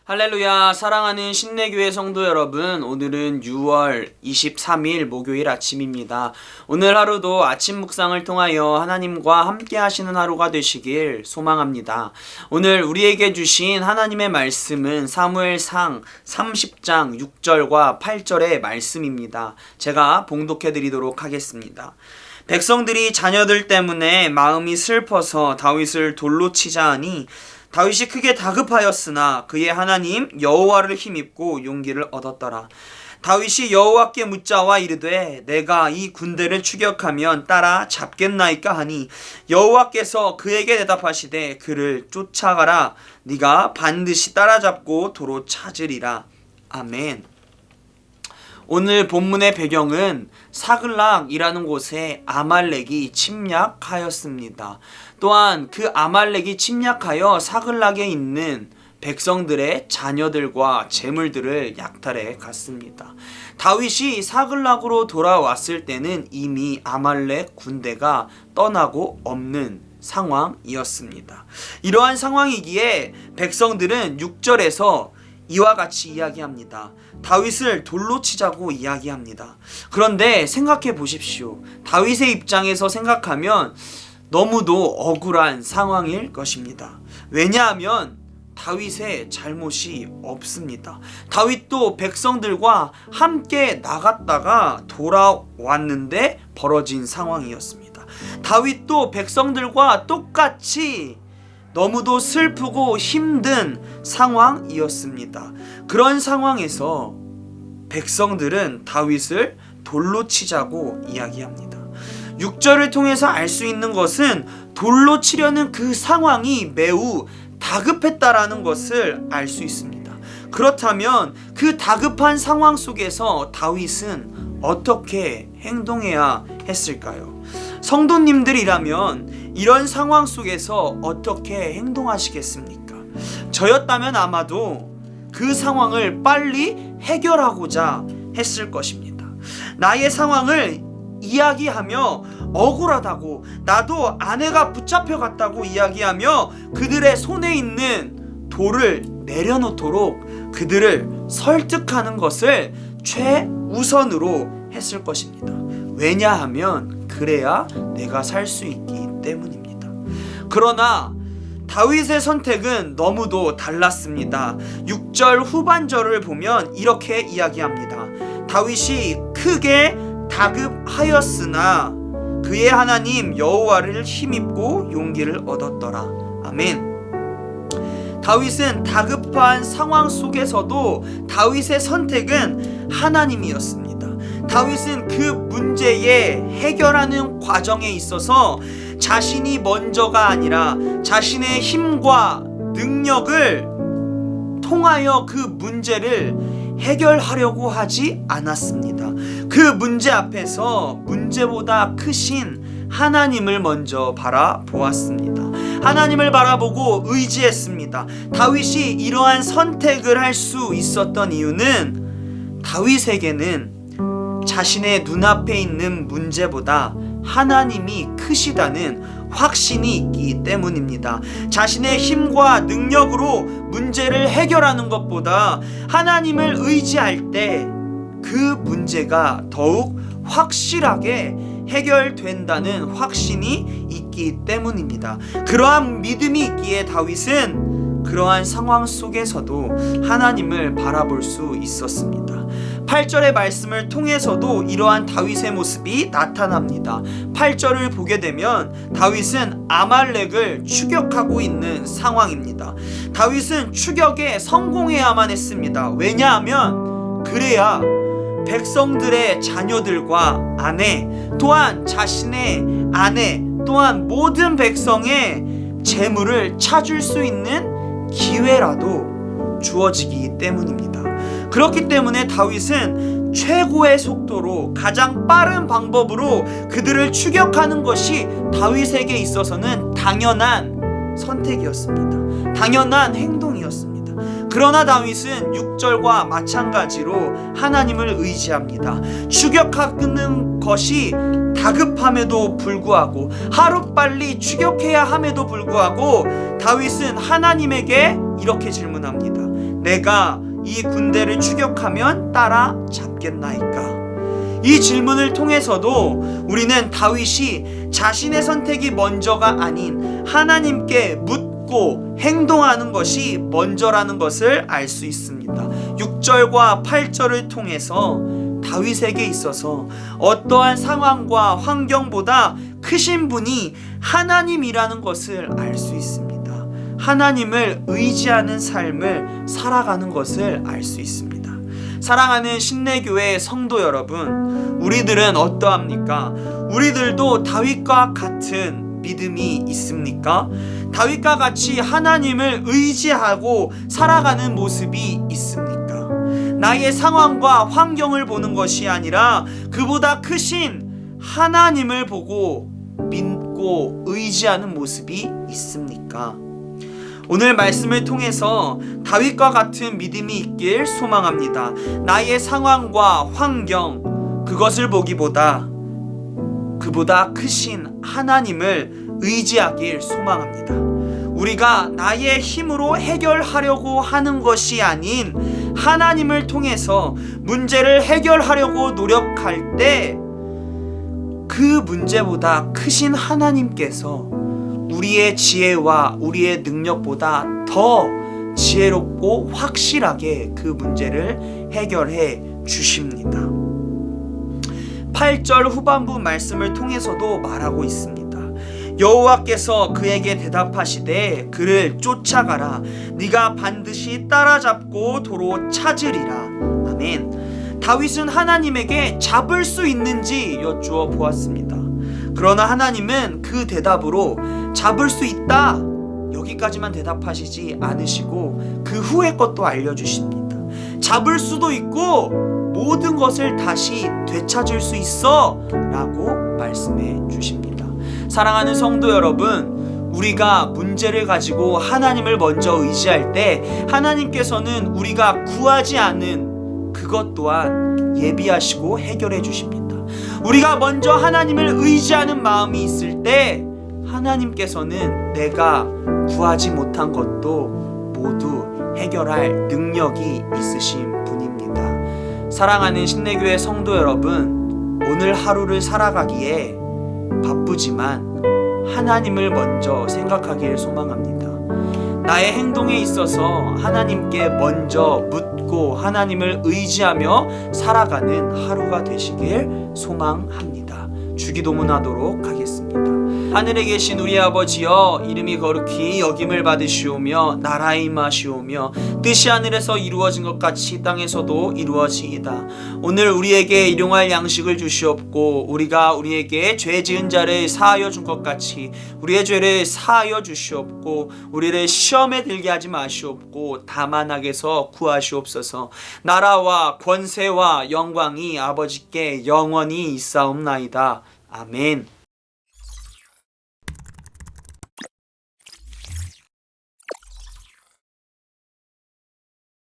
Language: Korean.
할렐루야. 사랑하는 신내교회 성도 여러분, 오늘은 6월 23일 목요일 아침입니다. 오늘 하루도 아침 묵상을 통하여 하나님과 함께 하시는 하루가 되시길 소망합니다. 오늘 우리에게 주신 하나님의 말씀은 사무엘상 30장 6절과 8절의 말씀입니다. 제가 봉독해 드리도록 하겠습니다. 백성들이 자녀들 때문에 마음이 슬퍼서 다윗을 돌로 치자 하니 다윗이 크게 다급하였으나 그의 하나님 여호와를 힘입고 용기를 얻었더라. 다윗이 여호와께 묻자와 이르되 내가 이 군대를 추격하면 따라 잡겠나이까 하니 여호와께서 그에게 대답하시되 그를 쫓아가라. 네가 반드시 따라잡고 도로 찾으리라. 아멘. 오늘 본문의 배경은 사글락이라는 곳에 아말렉이 침략하였습니다. 또한 그 아말렉이 침략하여 사글락에 있는 백성들의 자녀들과 재물들을 약탈해 갔습니다. 다윗이 사글락으로 돌아왔을 때는 이미 아말렉 군대가 떠나고 없는 상황이었습니다. 이러한 상황이기에 백성들은 6절에서 이와 같이 이야기합니다. 다윗을 돌로 치자고 이야기합니다. 그런데 생각해 보십시오. 다윗의 입장에서 생각하면 너무도 억울한 상황일 것입니다. 왜냐하면 다윗의 잘못이 없습니다. 다윗도 백성들과 함께 나갔다가 돌아왔는데 벌어진 상황이었습니다. 다윗도 백성들과 똑같이 너무도 슬프고 힘든 상황이었습니다. 그런 상황에서 백성들은 다윗을 돌로 치자고 이야기합니다. 6절을 통해서 알 수 있는 것은 돌로 치려는 그 상황이 매우 다급했다라는 것을 알 수 있습니다. 그렇다면 그 다급한 상황 속에서 다윗은 어떻게 행동해야 했을까요? 성도님들이라면 이런 상황 속에서 어떻게 행동하시겠습니까? 저였다면 아마도 그 상황을 빨리 해결하고자 했을 것입니다. 나의 상황을 이야기하며 억울하다고, 나도 아내가 붙잡혀갔다고 이야기하며 그들의 손에 있는 돌을 내려놓도록 그들을 설득하는 것을 최우선으로 했을 것입니다. 왜냐하면 그래야 내가 살 수 있기 때문입니다. 그러나 다윗의 선택은 너무도 달랐습니다. 6절 후반절을 보면 이렇게 이야기합니다. 다윗이 크게 다급하였으나 그의 하나님 여호와를 힘입고 용기를 얻었더라. 아멘. 다윗은 다급한 상황 속에서도 다윗의 선택은 하나님이었습니다. 다윗은 그 문제에 해결하는 과정에 있어서 자신이 먼저가 아니라 자신의 힘과 능력을 통하여 그 문제를 해결하려고 하지 않았습니다. 그 문제 앞에서 문제보다 크신 하나님을 먼저 바라보았습니다. 하나님을 바라보고 의지했습니다. 다윗이 이러한 선택을 할 수 있었던 이유는 다윗에게는 자신의 눈앞에 있는 문제보다 하나님이 크시다는 확신이 있기 때문입니다. 자신의 힘과 능력으로 문제를 해결하는 것보다 하나님을 의지할 때 그 문제가 더욱 확실하게 해결된다는 확신이 있기 때문입니다. 그러한 믿음이 있기에 다윗은 그러한 상황 속에서도 하나님을 바라볼 수 있었습니다. 8절의 말씀을 통해서도 이러한 다윗의 모습이 나타납니다. 8절을 보게 되면 다윗은 아말렉을 추격하고 있는 상황입니다. 다윗은 추격에 성공해야만 했습니다. 왜냐하면 그래야 백성들의 자녀들과 아내, 또한 자신의 아내, 또한 모든 백성의 재물을 찾을 수 있는 기회라도 주어지기 때문입니다. 그렇기 때문에 다윗은 최고의 속도로 가장 빠른 방법으로 그들을 추격하는 것이 다윗에게 있어서는 당연한 선택이었습니다. 당연한 행동이었습니다. 그러나 다윗은 6절과 마찬가지로 하나님을 의지합니다. 추격하는 것이 다급함에도 불구하고 하루빨리 추격해야 함에도 불구하고 다윗은 하나님에게 이렇게 질문합니다. 내가 이 군대를 추격하면 따라잡겠나이까? 이 질문을 통해서도 우리는 다윗이 자신의 선택이 먼저가 아닌 하나님께 묻고 행동하는 것이 먼저라는 것을 알 수 있습니다. 6절과 8절을 통해서 다윗에게 있어서 어떠한 상황과 환경보다 크신 분이 하나님이라는 것을 알 수 있습니다. 하나님을 의지하는 삶을 살아가는 것을 알 수 있습니다. 사랑하는 신내교회 성도 여러분, 우리들은 어떠합니까? 우리들도 다윗과 같은 믿음이 있습니까? 다윗과 같이 하나님을 의지하고 살아가는 모습이 있습니까? 나의 상황과 환경을 보는 것이 아니라 그보다 크신 하나님을 보고 믿고 의지하는 모습이 있습니까? 오늘 말씀을 통해서 다윗과 같은 믿음이 있길 소망합니다. 나의 상황과 환경, 그것을 보기보다 그보다 크신 하나님을 의지하길 소망합니다. 우리가 나의 힘으로 해결하려고 하는 것이 아닌 하나님을 통해서 문제를 해결하려고 노력할 때 그 문제보다 크신 하나님께서 우리의 지혜와 우리의 능력보다 더 지혜롭고 확실하게 그 문제를 해결해 주십니다. 8절 후반부 말씀을 통해서도 말하고 있습니다. 여호와께서 그에게 대답하시되 그를 쫓아가라. 네가 반드시 따라잡고 도로 찾으리라. 아멘. 다윗은 하나님에게 잡을 수 있는지 여쭈어 보았습니다. 그러나 하나님은 그 대답으로 잡을 수 있다, 여기까지만 대답하시지 않으시고 그 후의 것도 알려주십니다. 잡을 수도 있고 모든 것을 다시 되찾을 수 있어 라고 말씀해 주십니다. 사랑하는 성도 여러분, 우리가 문제를 가지고 하나님을 먼저 의지할 때 하나님께서는 우리가 구하지 않은 그것 또한 예비하시고 해결해 주십니다. 우리가 먼저 하나님을 의지하는 마음이 있을 때 하나님께서는 내가 구하지 못한 것도 모두 해결할 능력이 있으신 분입니다. 사랑하는 신내교회 성도 여러분, 오늘 하루를 살아가기에 바쁘지만 하나님을 먼저 생각하길 소망합니다. 나의 행동에 있어서 하나님께 먼저 묻고 하나님을 의지하며 살아가는 하루가 되시길 소망합니다. 주기도문하도록 하겠습니다. 하늘에 계신 우리 아버지여, 이름이 거룩히 여김을 받으시오며 나라의 임하시오며 뜻이 하늘에서 이루어진 것 같이 땅에서도 이루어지이다. 오늘 우리에게 일용할 양식을 주시옵고 우리가 우리에게 죄 지은 자를 사하여 준 것 같이 우리의 죄를 사하여 주시옵고 우리를 시험에 들게 하지 마시옵고 다만 악에서 구하시옵소서. 나라와 권세와 영광이 아버지께 영원히 있사옵나이다. 아멘.